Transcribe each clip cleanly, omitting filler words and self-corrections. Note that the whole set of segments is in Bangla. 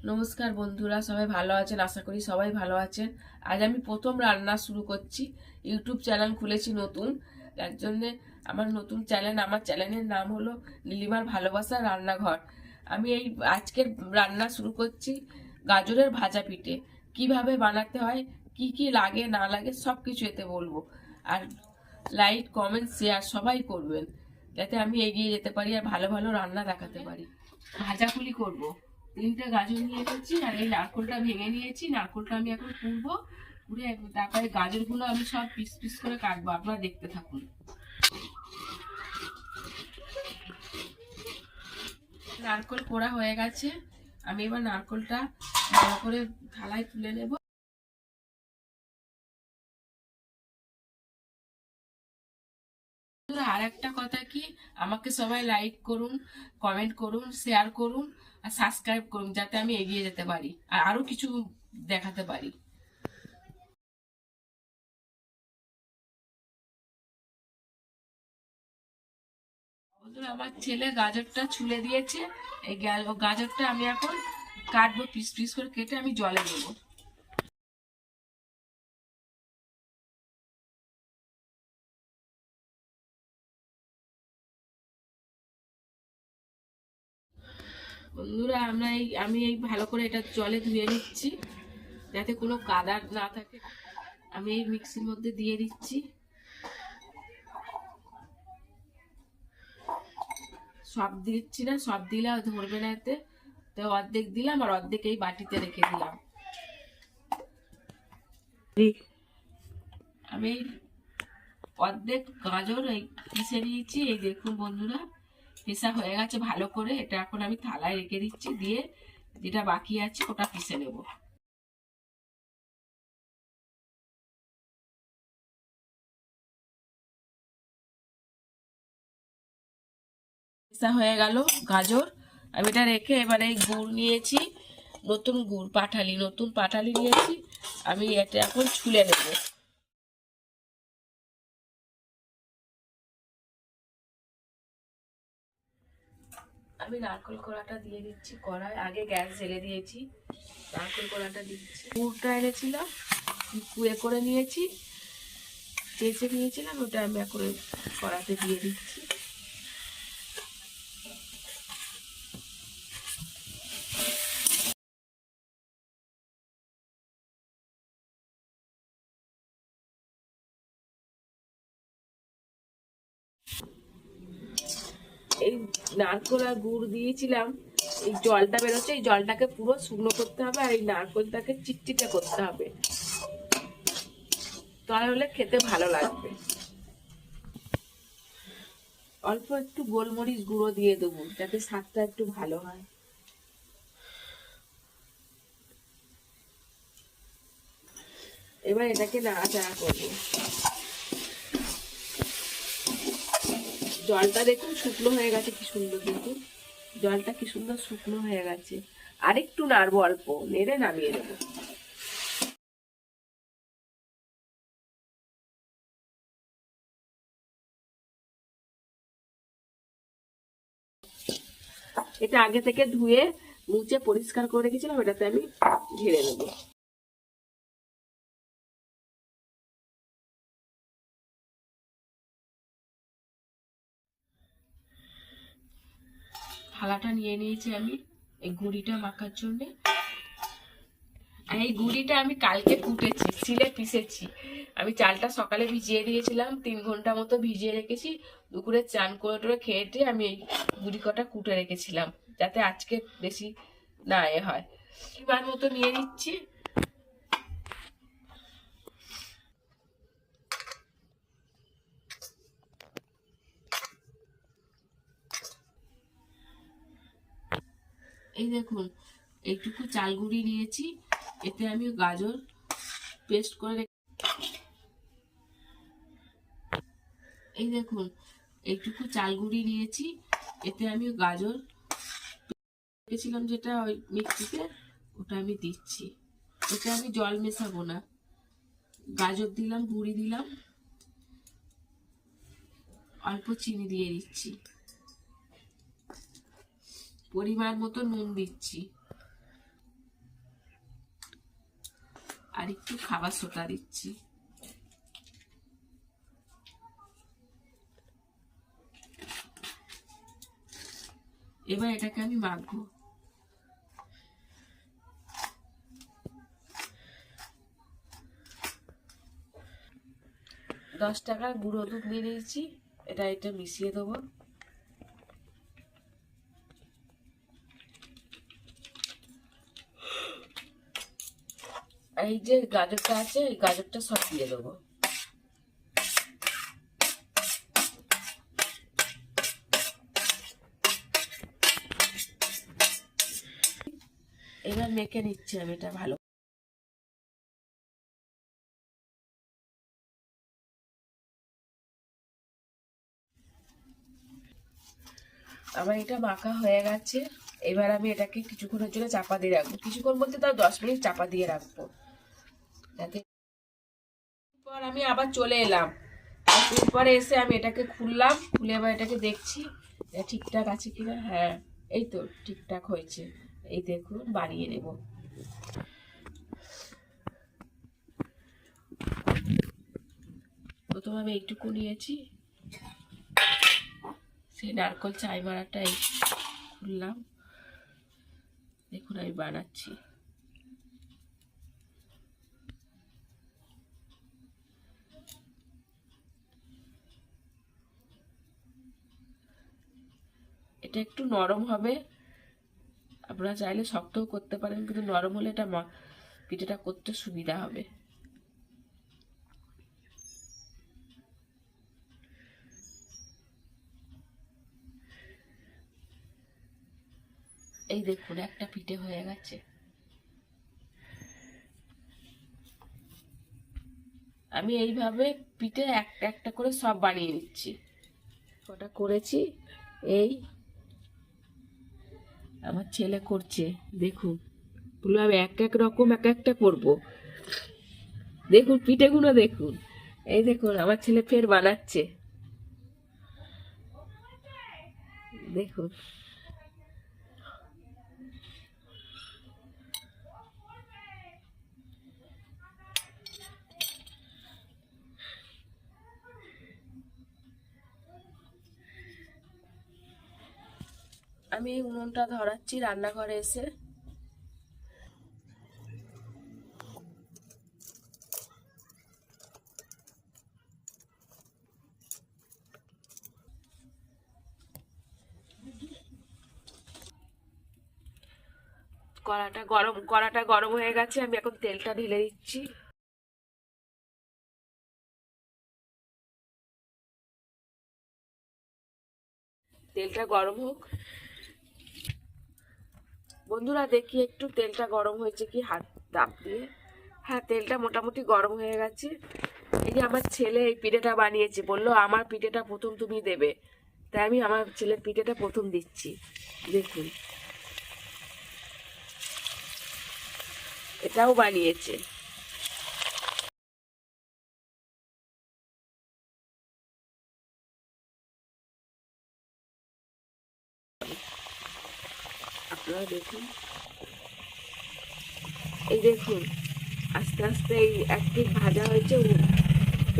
নমস্কার বন্ধুরা, সবাই ভালো আছেন? আশা করি সবাই ভালো আছেন। আজ আমি প্রথম রান্না শুরু করছি। ইউটিউব চ্যানেল খুলেছি নতুন, তার জন্য আমার নতুন চ্যানেল, আমার চ্যানেলের নাম হলো নীলিমার ভালোবাসা রান্নাঘর। আমি এই আজকের রান্না শুরু করছি গাজরের ভাজা পিঠে। কিভাবে বানাতে হয়, কি কি লাগে না লাগে সব কিছু এতে বলবো। আর লাইক, কমেন্ট, শেয়ার সবাই করবেন, যাতে আমি এগিয়ে যেতে পারি আর ভালো ভালো রান্না দেখাতে পারি। ভাজাপুলি করব। 3টে গাজর নিয়ে এসেছি আর এই নারকোলটা ভেঙে নিয়েছি। নারকোলটা আমি এখন পুড়বো, পুড়ে তারপরে গাজরগুলো আমি সব পিস পিস করে কাটবো। আপনারা দেখতে থাকুন। নারকোল পোড়া হয়ে গেছে, আমি এবার নারকোলটা ভালো করে থালায় তুলে নেব। আর একটা কথা কি, আমাকে সবাই লাইক করুন, কমেন্ট করুন, শেয়ার করুন আর সাবস্ক্রাইব করুন, যাতে আমি এগিয়ে যেতে পারি আর আরো কিছু দেখাতে পারি। বন্ধুরা, আমার ছেলে গাজরটা ছুলে দিয়েছে। এই গাজরটা আমি এখন কাটবো, পিস পিস করে কেটে আমি জলে দেবো। বন্ধুরা, আমি এই ভালো করে এটা জলে ধুয়ে নিচ্ছি, যাতে কোনো কাদা না থাকে। আমি এই মিক্সির মধ্যে দিয়ে দিচ্ছি। সব দিচ্ছি না, সব দিলে ধরবে না এতে, তো অর্ধেক দিলাম আর অর্ধেক এই বাটিতে রেখে দিলাম। আমি এই অর্ধেক গাজর এই পিষে নিয়েছি। এই দেখুন বন্ধুরা, পেশা হয়ে গেছে ভালো করে। এটা এখন আমি থালায় রেখে দিচ্ছি, দিয়ে যেটা বাকি আছে ওটা পিষে নেব। পেশা হয়ে গেল গাজর। আমি এটা রেখে এবারে এই গুড় নিয়েছি, নতুন গুড় পাটালি, নতুন পাটালি নিয়েছি। আমি এটা এখন ছুলে নেব। আমি নারকেল কোড়াটা দিয়ে দিচ্ছি কড়াই, আগে গ্যাস জ্বেলে দিয়েছি। নারকেল কোড়াটা দিচ্ছি। গুড়টা এনেছিলাম, কুয়ে করে নিয়েছি, চেঁচে নিয়েছিলাম, ওটা আমি এখন কড়াতে দিয়ে দিচ্ছি। এই নারকেল আর গুড় দিয়েছিলাম, এই জলটা বেরোচ্ছে, এই জলটাকে পুরো শুকনো করতে হবে আর এই নারকেলটাকে চিটচিটে করতে হবে, তাহলে খেতে ভালো লাগবে। অল্প একটু গোলমরিচ গুঁড়ো দিয়ে দেবো, যাতে স্বাদটা একটু ভালো হয়। এবার এটাকে নাড়াচাড়া করবো। জলটা দেখুন শুকনো হয়ে গেছে, কি সুন্দর দেখুন, জলটা কি সুন্দর শুকনো হয়ে গেছে। আরেকটু নাড়বো, অল্প নেড়ে নামিয়ে দেবো। এটা আগে থেকে ধুয়ে মুছে পরিষ্কার করে রেখেছিলাম, এটাতে আমি ঢেলে নেবো। থালাটা নিয়ে নিয়েছি আমি এই গুঁড়িটা মাখার জন্য। আর এই গুঁড়িটা আমি কালকে কুটেছি, সিলে পিষেছি। আমি চালটা সকালে ভিজিয়ে দিয়েছিলাম, 3 ঘন্টা মতো ভিজিয়ে রেখেছি। দুপুরে চান করে টোরে খেয়ে টেয়ে আমি এই গুঁড়ি কটা কুটে রেখেছিলাম, যাতে আজকে বেশি না হয়। এবার মতো নিয়ে নিচ্ছি। এই দেখুন, এইটুকু চাল গুঁড়ি নিয়েছি, এতে আমি গাজর পেস্ট করে, এই দেখুন এইটুকু চাল গুঁড়ি নিয়েছি, এতে আমি গাজর রেখেছিলাম যেটা ওই মিক্সিতে, ওটা আমি দিচ্ছি। এটা আমি জল মেশাবো না, গাজর দিলাম, গুঁড়ি দিলাম, অল্প চিনি দিয়ে দিচ্ছি, পরিমাণ মতো নুন দিচ্ছি। আর একটু খাবার সোডা দিচ্ছি। এবার এটাকে আমি মাখবো। 10 টাকার গুঁড়ো দুধ নিয়ে নিয়েছি, এটা মিশিয়ে দেবো। এই যে গাজরটা আছে, এই গাজরটা সব দিয়ে দেবো। এবার মেখে নিচ্ছি আমি এটা ভালো। আমার এটা মাখা হয়ে গেছে। এবার আমি এটাকে কিছুক্ষণের জন্য চাপা দিয়ে রাখবো। কিছুক্ষণ বলতে তাও 10 মিনিট চাপা দিয়ে রাখবো। পর আমি আবার চলে এলাম। 10 মিনিট পরে এসে আমি এটাকে খুললাম, খুলে এবার এটাকে দেখছি ঠিকঠাক আছে কিনা। হ্যাঁ, এই তো ঠিকঠাক হয়েছে। এই দেখুন, বানিয়ে নেব। প্রথমে আমি এইটুকু নিয়েছি, সেই নারকল চাই মারাটা এই খুললাম। দেখুন আমি বানাচ্ছি। এটা একটু নরম হবে, আপনারা চাইলে শক্তও করতে পারেন, কিন্তু নরম হলে এটা পিঠেটা করতে সুবিধা হবে। এই দেখুন একটা পিঠে হয়ে গেছে। আমি এইভাবে পিঠে একটা একটা করে সব বানিয়ে নিচ্ছি। কটা করেছি, এই আমার ছেলে করছে দেখুন। বললো আমি এক এক রকম এক একটা করবো। দেখুন পিঠেগুলো দেখুন, এই দেখুন আমার ছেলে ফের বানাচ্ছে দেখুন। আমি এই উনুনটা ধরাচ্ছি রান্নাঘরে এসে। কড়াটা গরম হয়ে গেছে, আমি এখন তেলটা ঢেলে দিচ্ছি। তেলটা গরম হোক বন্ধুরা, দেখি একটু তেলটা গরম হয়েছে কি হাত দাপ দিয়ে। হ্যাঁ, তেলটা মোটামুটি গরম হয়ে গেছে। এই যে আমার ছেলে এই পিঠেটা বানিয়েছে, বললো আমার পিঠেটা প্রথম তুমি দেবে, তাই আমি আমার ছেলের পিঠেটা প্রথম দিচ্ছি। দেখুন এটাও বানিয়েছে। আপনারা দেখুন, এই দেখুন আস্তে আস্তে এই একটি ভাজা হয়েছে,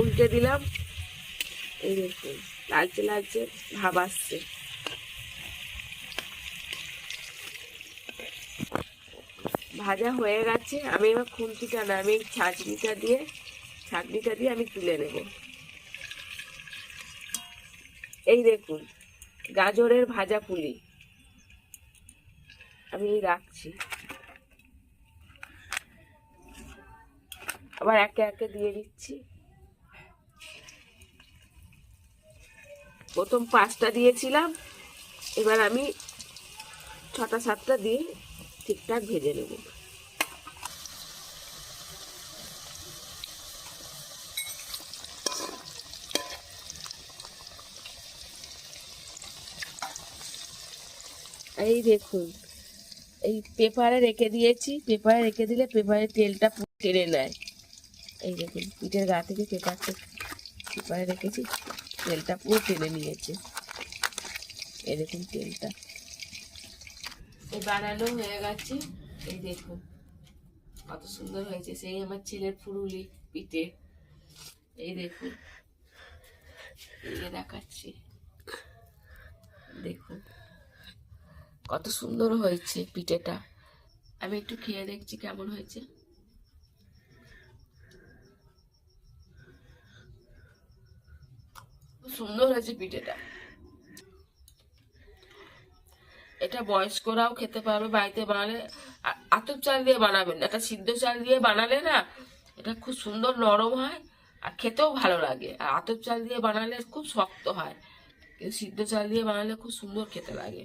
উল্টে দিলাম। এই দেখুন লালচে লালচে ভাব আসছে। ভাজা হয়ে গেছে। আমি এবার খুন্তিটা না, আমি ছাঁকনিটা দিয়ে আমি তুলে নেব। এই দেখুন গাজরের ভাজা পুলি আমি রাখছি। আবার একে একে দিয়ে দিচ্ছি। প্রথম 5টা দিয়েছিলাম, এবার আমি 6টা 7টা দিয়ে ঠিকঠাক ভেজে নেব। এই দেখুন এই পেপারে রেখে দিয়েছি, পেপারে রেখে দিলে পেপারের তেলটা টেনে নেয়। এই দেখুন পিঠের গা থেকে পেপারে রেখেছি, তেলটা পুরো টেনে নিয়েছে। এই দেখুন তেলটা এই বানানো হয়ে গেছে। এই দেখুন কত সুন্দর হয়েছে, সেই আমার ছেলের পুরুলি পিঠে। এই দেখুন, এই যে দেখাচ্ছি, দেখুন কত সুন্দর হয়েছে পিঠেটা। আমি একটু খেয়ে দেখছি কেমন হয়েছে। খুব সুন্দর হয়েছে পিঠেটা। এটা বয়স্করাও খেতে পারবে বাড়িতে বানালে। আতপ চাল দিয়ে বানাবেন, এটা সিদ্ধ চাল দিয়ে বানালে না এটা খুব সুন্দর নরম হয় আর খেতেও ভালো লাগে। আর আতপ চাল দিয়ে বানালে খুব শক্ত হয়, কিন্তু সিদ্ধ চাল দিয়ে বানালে খুব সুন্দর খেতে লাগে।